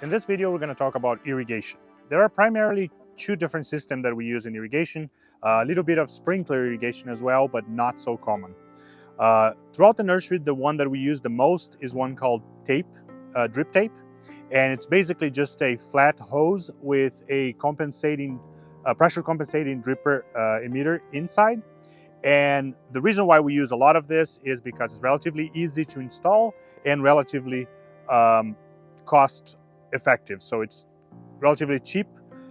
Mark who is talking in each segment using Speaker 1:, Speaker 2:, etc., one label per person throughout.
Speaker 1: In this video, we're going to talk about irrigation. There are primarily two different systems that we use in irrigation, a little bit of sprinkler irrigation as well, but not so common. Throughout the nursery, the one that we use the most is one called tape, drip tape, and it's basically just a flat hose with a pressure compensating dripper emitter inside. And the reason why we use a lot of this is because it's relatively easy to install and relatively cost effective. So it's relatively cheap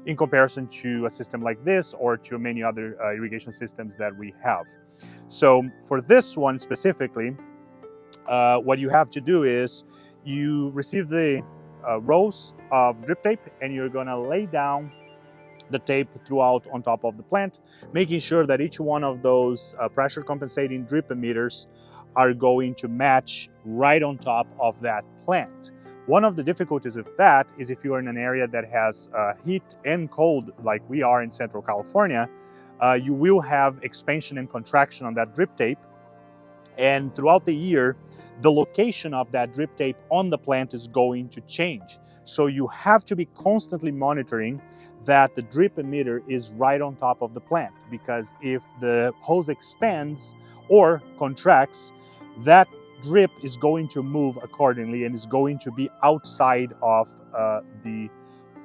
Speaker 1: in comparison to a system like this or to many other irrigation systems that we have. So for this one specifically, what you have to do is you receive the rows of drip tape and you're going to lay down the tape throughout on top of the plant, making sure that each one of those pressure compensating drip emitters are going to match right on top of that plant. One of the difficulties with that is if you are in an area that has heat and cold like we are in Central California, you will have expansion and contraction on that drip tape. And throughout the year, the location of that drip tape on the plant is going to change. So you have to be constantly monitoring that the drip emitter is right on top of the plant, because if the hose expands or contracts, that drip is going to move accordingly and is going to be outside of the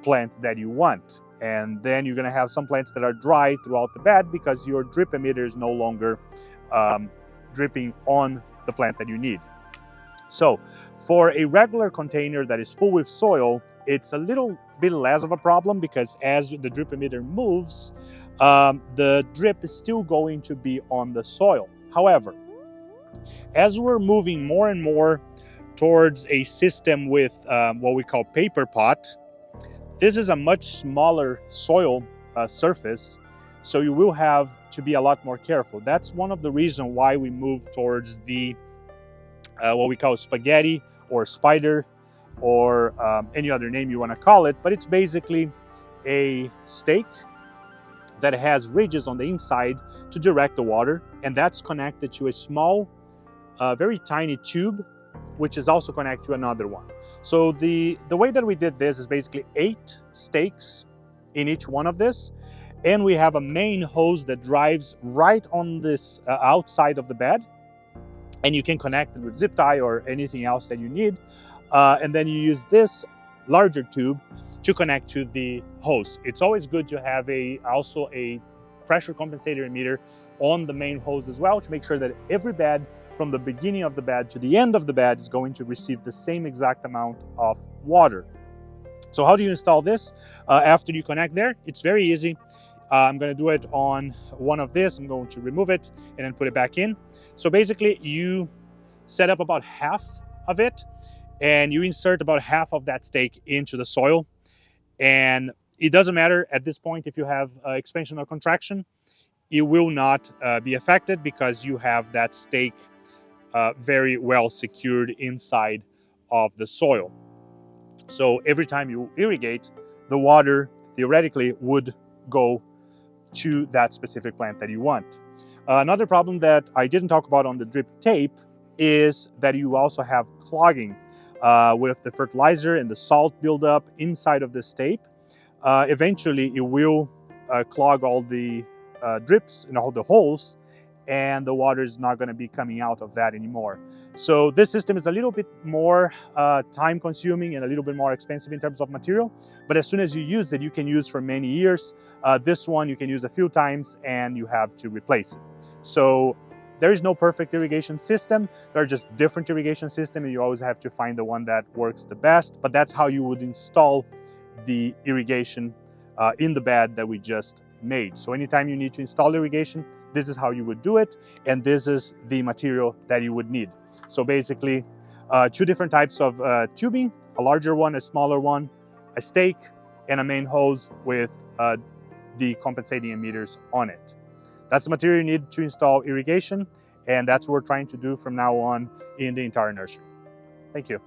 Speaker 1: plant that you want. And then you're going to have some plants that are dry throughout the bed because your drip emitter is no longer dripping on the plant that you need. So for a regular container that is full with soil, it's a little bit less of a problem because as the drip emitter moves, the drip is still going to be on the soil. However, as we're moving more and more towards a system with what we call paper pot, this is a much smaller soil surface, so you will have to be a lot more careful. That's one of the reasons why we move towards the what we call spaghetti or spider or any other name you want to call it, but it's basically a stake that has ridges on the inside to direct the water, and that's connected to a small, very tiny tube, which is also connected to another one. So the way that we did this is basically 8 stakes in each one of this, and we have a main hose that drives right on this outside of the bed, and you can connect it with zip tie or anything else that you need, and then you use this larger tube to connect to the hose. It's always good to have also a pressure compensator emitter on the main hose as well, to make sure that every bed from the beginning of the bed to the end of the bed is going to receive the same exact amount of water. So how do you install this after you connect there? It's very easy. I'm going to do it on one of this. I'm going to remove it and then put it back in. So basically you set up about half of it and you insert about half of that stake into the soil. And it doesn't matter at this point if you have expansion or contraction, it will not be affected because you have that stake very well secured inside of the soil. So every time you irrigate, the water theoretically would go to that specific plant that you want. Another problem that I didn't talk about on the drip tape is that you also have clogging with the fertilizer and the salt buildup inside of this tape. Eventually it will clog all the drips and all the holes, and the water is not going to be coming out of that anymore. So this system is a little bit more time consuming and a little bit more expensive in terms of material, but as soon as you use it, you can use for many years. This one you can use a few times and you have to replace it. So there is no perfect irrigation system. There are just different irrigation systems, and you always have to find the one that works the best, but that's how you would install the irrigation in the bed that we just made. So anytime you need to install irrigation, this is how you would do it, and this is the material that you would need. So basically 2 different types of tubing, a larger one, a smaller one, a stake, and a main hose with the compensating emitters on it. That's the material you need to install irrigation, and that's what we're trying to do from now on in the entire nursery. Thank you.